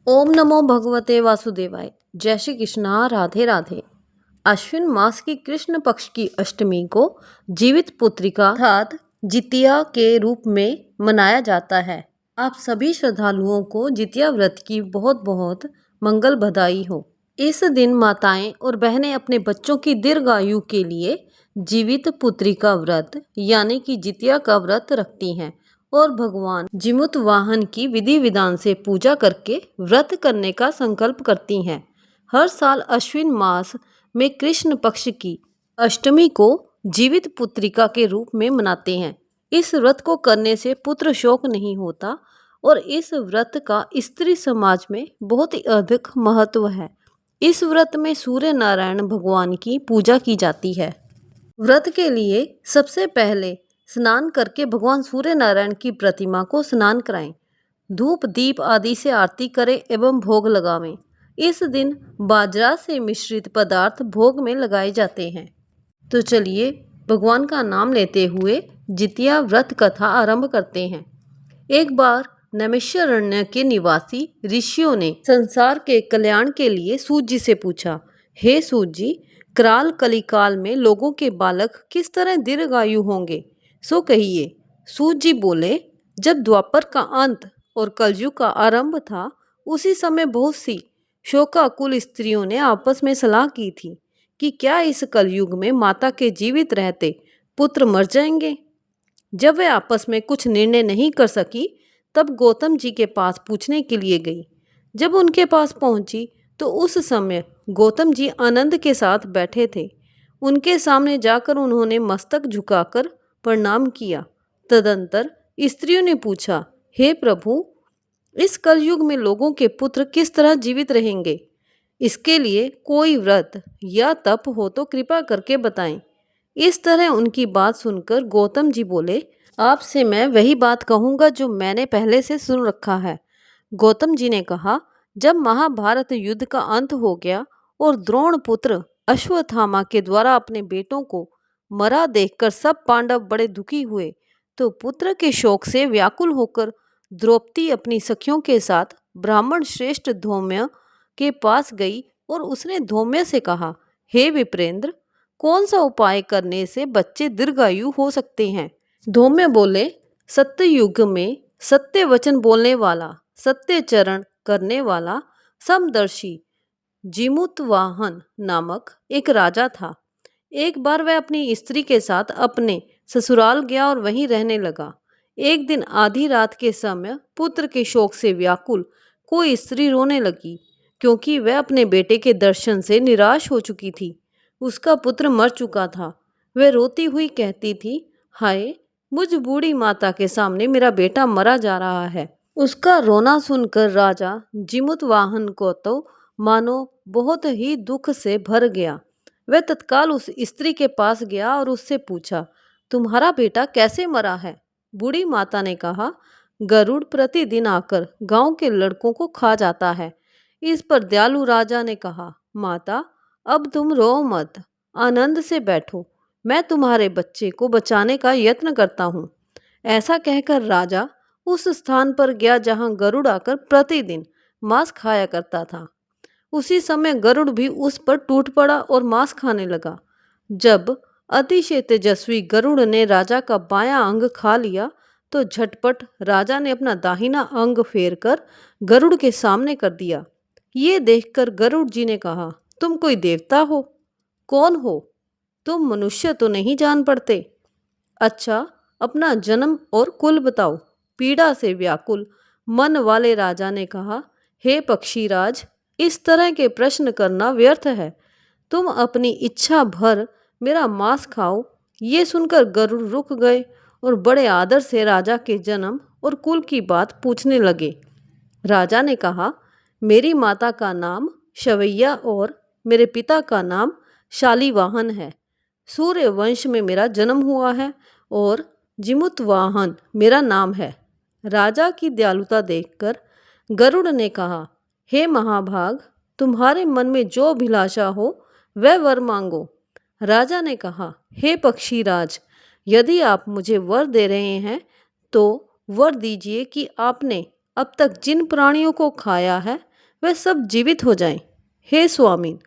ओम नमो भगवते वासुदेवाय। जय श्री कृष्णा। राधे राधे। अश्विन मास की कृष्ण पक्ष की अष्टमी को जीवित पुत्रिका अर्थात जितिया के रूप में मनाया जाता है। आप सभी श्रद्धालुओं को जितिया व्रत की बहुत बहुत मंगल बधाई हो। इस दिन माताएं और बहनें अपने बच्चों की दीर्घायु के लिए जीवित पुत्रिका व्रत यानी कि जितिया का व्रत रखती हैं और भगवान जिमुत वाहन की विधि विधान से पूजा करके व्रत करने का संकल्प करती हैं। हर साल अश्विन मास में कृष्ण पक्ष की अष्टमी को जीवित पुत्रिका के रूप में मनाते हैं। इस व्रत को करने से पुत्र शोक नहीं होता और इस व्रत का स्त्री समाज में बहुत ही अधिक महत्व है। इस व्रत में सूर्य नारायण भगवान की पूजा की जाती है। व्रत के लिए सबसे पहले स्नान करके भगवान सूर्य नारायण की प्रतिमा को स्नान कराएं, धूप दीप आदि से आरती करें एवं भोग लगावें। इस दिन बाजरा से मिश्रित पदार्थ भोग में लगाए जाते हैं। तो चलिए भगवान का नाम लेते हुए जितिया व्रत कथा आरंभ करते हैं। एक बार नैमिषारण्य के निवासी ऋषियों ने संसार के कल्याण के लिए सूत जी से पूछा, हे सूत जी, कराल कलिकाल में लोगों के बालक किस तरह दीर्घायु होंगे, सो कहिए। सूत जी बोले, जब द्वापर का अंत और कलयुग का आरंभ था, उसी समय बहुत सी शोकाकुल स्त्रियों ने आपस में सलाह की थी कि क्या इस कलयुग में माता के जीवित रहते पुत्र मर जाएंगे। जब वे आपस में कुछ निर्णय नहीं कर सकी, तब गौतम जी के पास पूछने के लिए गई। जब उनके पास पहुंची तो उस समय गौतम जी आनंद के साथ बैठे थे। उनके सामने जाकर उन्होंने मस्तक झुकाकर प्रणाम किया। तदंतर स्त्रियों ने पूछा, हे प्रभु, इस कलयुग में लोगों के पुत्र किस तरह जीवित रहेंगे? इसके लिए कोई व्रत या तप हो तो कृपा करके बताएं। इस तरह उनकी बात सुनकर गौतम जी बोले, आपसे मैं वही बात कहूँगा जो मैंने पहले से सुन रखा है। गौतम जी ने कहा, जब महाभारत युद्ध का अंत हो गया और द्रोण पुत्र अश्वत्थामा के द्वारा अपने बेटों को मरा देखकर सब पांडव बड़े दुखी हुए, तो पुत्र के शोक से व्याकुल होकर द्रौपदी अपनी सखियों के साथ ब्राह्मण श्रेष्ठ धौम्य के पास गई और उसने धौम्य से कहा, हे विप्रेंद्र, कौन सा उपाय करने से बच्चे दीर्घायु हो सकते हैं? धौम्य बोले, सत्य युग में सत्य वचन बोलने वाला, सत्य चरण करने वाला समदर्शी जिमुतवाहन नामक एक राजा था। एक बार वह अपनी स्त्री के साथ अपने ससुराल गया और वहीं रहने लगा। एक दिन आधी रात के समय पुत्र के शोक से व्याकुल कोई स्त्री रोने लगी, क्योंकि वह अपने बेटे के दर्शन से निराश हो चुकी थी। उसका पुत्र मर चुका था। वह रोती हुई कहती थी, हाय, मुझ बूढ़ी माता के सामने मेरा बेटा मरा जा रहा है। उसका रोना सुनकर राजा जिमुतवाहन को तो मानो बहुत ही दुख से भर गया। वह तत्काल उस स्त्री के पास गया और उससे पूछा, तुम्हारा बेटा कैसे मरा है? बूढ़ी माता ने कहा, गरुड़ प्रतिदिन आकर गांव के लड़कों को खा जाता है। इस पर दयालु राजा ने कहा, माता, अब तुम रो मत, आनंद से बैठो, मैं तुम्हारे बच्चे को बचाने का यत्न करता हूँ। ऐसा कहकर राजा उस स्थान पर गया जहाँ गरुड़ आकर प्रतिदिन मांस खाया करता था। उसी समय गरुड़ भी उस पर टूट पड़ा और मांस खाने लगा। जब अतिशय तेजस्वी गरुड़ ने राजा का बायां अंग खा लिया, तो झटपट राजा ने अपना दाहिना अंग फेरकर गरुड़ के सामने कर दिया। ये देखकर गरुड़ जी ने कहा, तुम कोई देवता हो? कौन हो तुम? मनुष्य तो नहीं जान पड़ते। अच्छा, अपना जन्म और कुल बताओ। पीड़ा से व्याकुल मन वाले राजा ने कहा, हे पक्षीराज, इस तरह के प्रश्न करना व्यर्थ है। तुम अपनी इच्छा भर मेरा मांस खाओ। ये सुनकर गरुड़ रुक गए और बड़े आदर से राजा के जन्म और कुल की बात पूछने लगे। राजा ने कहा, मेरी माता का नाम शवैया और मेरे पिता का नाम शालीवाहन है। सूर्य वंश में मेरा जन्म हुआ है और जिमुतवाहन मेरा नाम है। राजा की दयालुता देखकर गरुड़ ने कहा, हे महाभाग, तुम्हारे मन में जो अभिलाषा हो वह वर मांगो। राजा ने कहा, हे पक्षीराज, यदि आप मुझे वर दे रहे हैं तो वर दीजिए कि आपने अब तक जिन प्राणियों को खाया है वे सब जीवित हो जाएं। हे स्वामीन,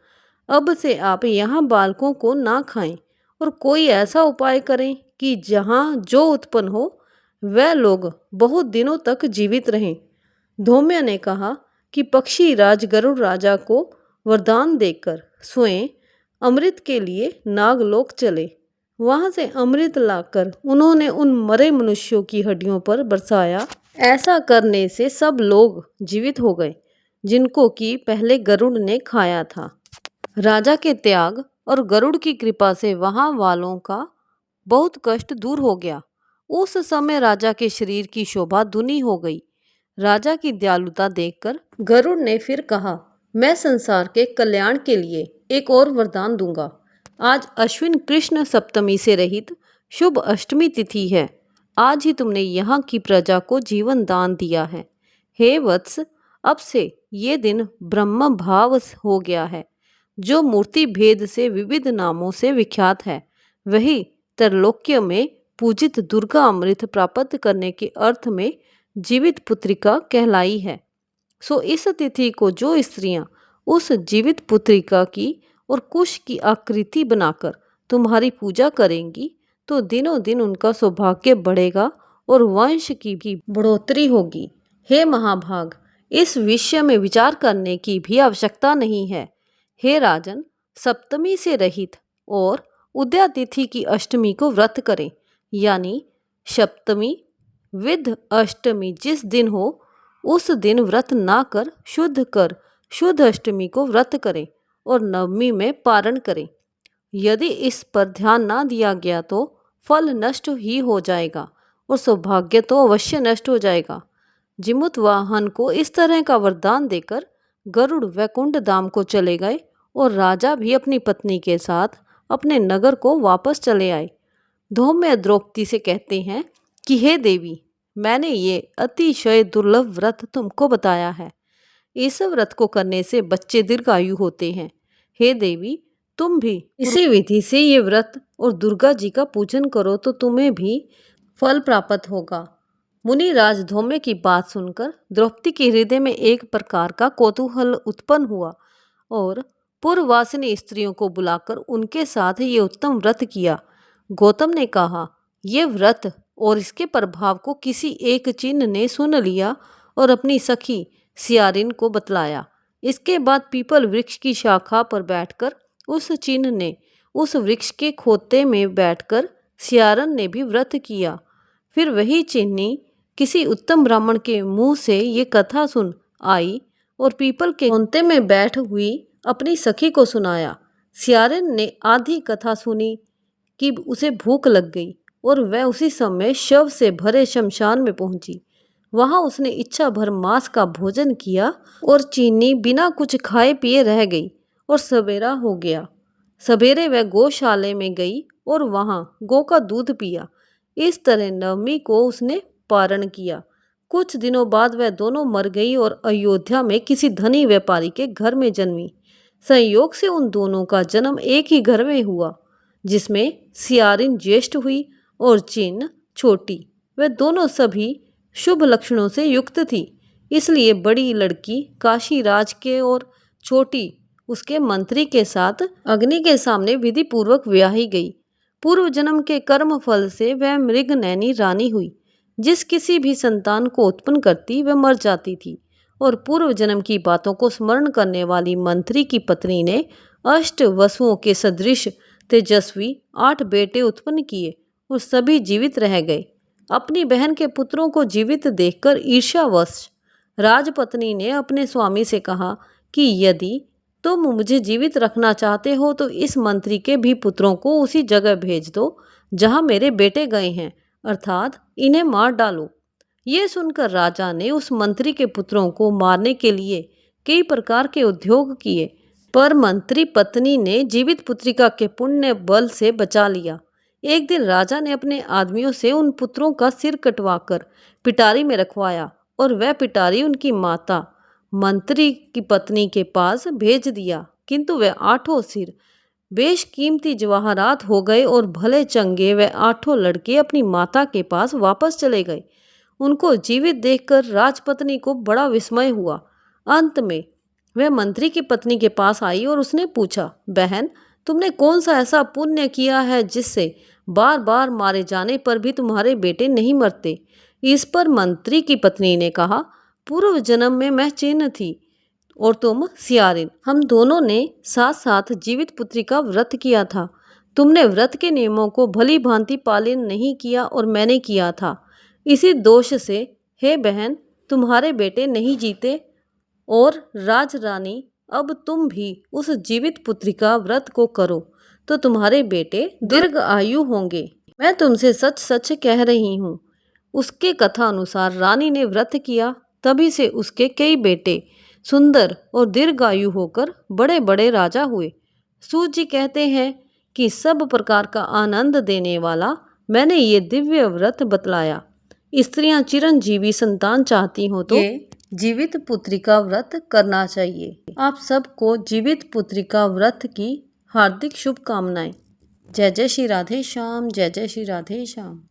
अब से आप यहाँ बालकों को ना खाएं और कोई ऐसा उपाय करें कि जहाँ जो उत्पन्न हो वह लोग बहुत दिनों तक जीवित रहें। धौम्य ने कहा कि पक्षी राज गरुड़ राजा को वरदान देकर स्वयं अमृत के लिए नागलोक चले। वहां से अमृत लाकर उन्होंने उन मरे मनुष्यों की हड्डियों पर बरसाया। ऐसा करने से सब लोग जीवित हो गए जिनको कि पहले गरुड़ ने खाया था। राजा के त्याग और गरुड़ की कृपा से वहां वालों का बहुत कष्ट दूर हो गया। उस समय राजा के शरीर की शोभा दुनी हो गई। राजा की दयालुता देखकर गरुड़ ने फिर कहा, मैं संसार के कल्याण के लिए एक और वरदान दूंगा। आज अश्विन कृष्ण सप्तमी से रहित शुभ अष्टमी तिथि है। आज ही तुमने यहाँ की प्रजा को जीवन दान दिया है। हे वत्स, अब से ये दिन ब्रह्म भाव हो गया है। जो मूर्ति भेद से विविध नामों से विख्यात है, वही त्रैलोक्य में पूजित दुर्गा अमृत प्राप्त करने के अर्थ में जीवित पुत्रिका कहलाई है। सो इस तिथि को जो स्त्रियां उस जीवित पुत्रिका की और कुश की आकृति बनाकर तुम्हारी पूजा करेंगी तो दिनों दिन उनका सौभाग्य बढ़ेगा और वंश की भी बढ़ोतरी होगी। हे महाभाग, इस विषय में विचार करने की भी आवश्यकता नहीं है। हे राजन, सप्तमी से रहित और उदया तिथि की अष्टमी को व्रत करें, यानी सप्तमी विद अष्टमी जिस दिन हो उस दिन व्रत ना कर शुद्ध अष्टमी को व्रत करें और नवमी में पारण करें। यदि इस पर ध्यान ना दिया गया तो फल नष्ट ही हो जाएगा और सौभाग्य तो अवश्य नष्ट हो जाएगा। जिमुत वाहन को इस तरह का वरदान देकर गरुड़ वैकुंठ धाम को चले गए और राजा भी अपनी पत्नी के साथ अपने नगर को वापस चले आए। धौम्य द्रौपदी से कहते हैं कि हे देवी, मैंने ये अतिशय दुर्लभ व्रत तुमको बताया है। इस व्रत को करने से बच्चे दीर्घायु होते हैं। हे देवी, तुम भी इसी विधि से ये व्रत और दुर्गा जी का पूजन करो तो तुम्हें भी फल प्राप्त होगा। मुनिराज धौम्य की बात सुनकर द्रौपदी के हृदय में एक प्रकार का कौतूहल उत्पन्न हुआ और पूर्ववासिनी स्त्रियों को बुलाकर उनके साथ ये उत्तम व्रत किया। गौतम ने कहा, ये व्रत और इसके प्रभाव को किसी एक चिन्ह ने सुन लिया और अपनी सखी सियारिन को बतलाया। इसके बाद पीपल वृक्ष की शाखा पर बैठकर उस चिन्ह ने उस वृक्ष के खोते में बैठकर सियारन ने भी व्रत किया। फिर वही चिन्नी किसी उत्तम ब्राह्मण के मुंह से ये कथा सुन आई और पीपल के खोते में बैठ हुई अपनी सखी को सुनाया। सियारन ने आधी कथा सुनी कि उसे भूख लग गई और वह उसी समय शव से भरे शमशान में पहुंची। वहां उसने इच्छा भर मांस का भोजन किया और चीनी बिना कुछ खाए पिए रह गई और सवेरा हो गया। सवेरे वह गौशाले में गई और वहां गौ का दूध पिया। इस तरह नवमी को उसने पारण किया। कुछ दिनों बाद वह दोनों मर गई और अयोध्या में किसी धनी व्यापारी के घर में जन्मी। संयोग से उन दोनों का जन्म एक ही घर में हुआ, जिसमें सियारिन ज्येष्ठ हुई और चिन्ह छोटी। वे दोनों सभी शुभ लक्षणों से युक्त थी, इसलिए बड़ी लड़की काशी राज के और छोटी उसके मंत्री के साथ अग्नि के सामने विधि पूर्वक ब्याही गई। पूर्व जन्म के कर्म फल से वह मृगनैनी रानी हुई। जिस किसी भी संतान को उत्पन्न करती वह मर जाती थी और पूर्व जन्म की बातों को स्मरण करने वाली मंत्री की पत्नी ने अष्ट वसुओं के सदृश तेजस्वी 8 बेटे उत्पन्न किए और सभी जीवित रह गए। अपनी बहन के पुत्रों को जीवित देखकर ईर्ष्यावश राजपत्नी ने अपने स्वामी से कहा कि यदि तुम मुझे जीवित रखना चाहते हो तो इस मंत्री के भी पुत्रों को उसी जगह भेज दो जहां मेरे बेटे गए हैं, अर्थात इन्हें मार डालो। ये सुनकर राजा ने उस मंत्री के पुत्रों को मारने के लिए कई प्रकार के उद्योग किए, पर मंत्री पत्नी ने जीवित पुत्रिका के पुण्य बल से बचा लिया। एक दिन राजा ने अपने आदमियों से उन पुत्रों का सिर कटवाकर पिटारी में रखवाया और वह पिटारी उनकी माता मंत्री की पत्नी के पास भेज दिया, किंतु वह 8 सिर बेशकीमती जवाहरात हो गए और भले चंगे वह 8 लड़के अपनी माता के पास वापस चले गए। उनको जीवित देखकर राजपत्नी को बड़ा विस्मय हुआ। अंत में वह मंत्री की पत्नी के पास आई और उसने पूछा, बहन, तुमने कौन सा ऐसा पुण्य किया है जिससे बार बार मारे जाने पर भी तुम्हारे बेटे नहीं मरते? इस पर मंत्री की पत्नी ने कहा, पूर्व जन्म में मैं चिन्ह थी और तुम सियारिन। हम दोनों ने साथ साथ जीवित पुत्री का व्रत किया था। तुमने व्रत के नियमों को भली भांति पालन नहीं किया और मैंने किया था। इसी दोष से हे बहन, तुम्हारे बेटे नहीं जीते। और राजरानी, अब तुम भी उस जीवित पुत्री का व्रत को करो तो तुम्हारे बेटे दीर्घ आयु होंगे। मैं तुमसे सच सच कह रही हूँ। उसके कथा अनुसार रानी ने व्रत किया, तभी से उसके कई बेटे सुंदर और दीर्घायु होकर बड़े बड़े राजा हुए। सूत जी कहते हैं कि सब प्रकार का आनंद देने वाला मैंने ये दिव्य व्रत बतलाया। स्त्रियां चिरंजीवी संतान चाहती हो तो ये जीवित पुत्री का व्रत करना चाहिए। आप सबको जीवित पुत्री का व्रत की हार्दिक शुभकामनाएं। जय जय श्री राधे श्याम, जय जय श्री राधे श्याम।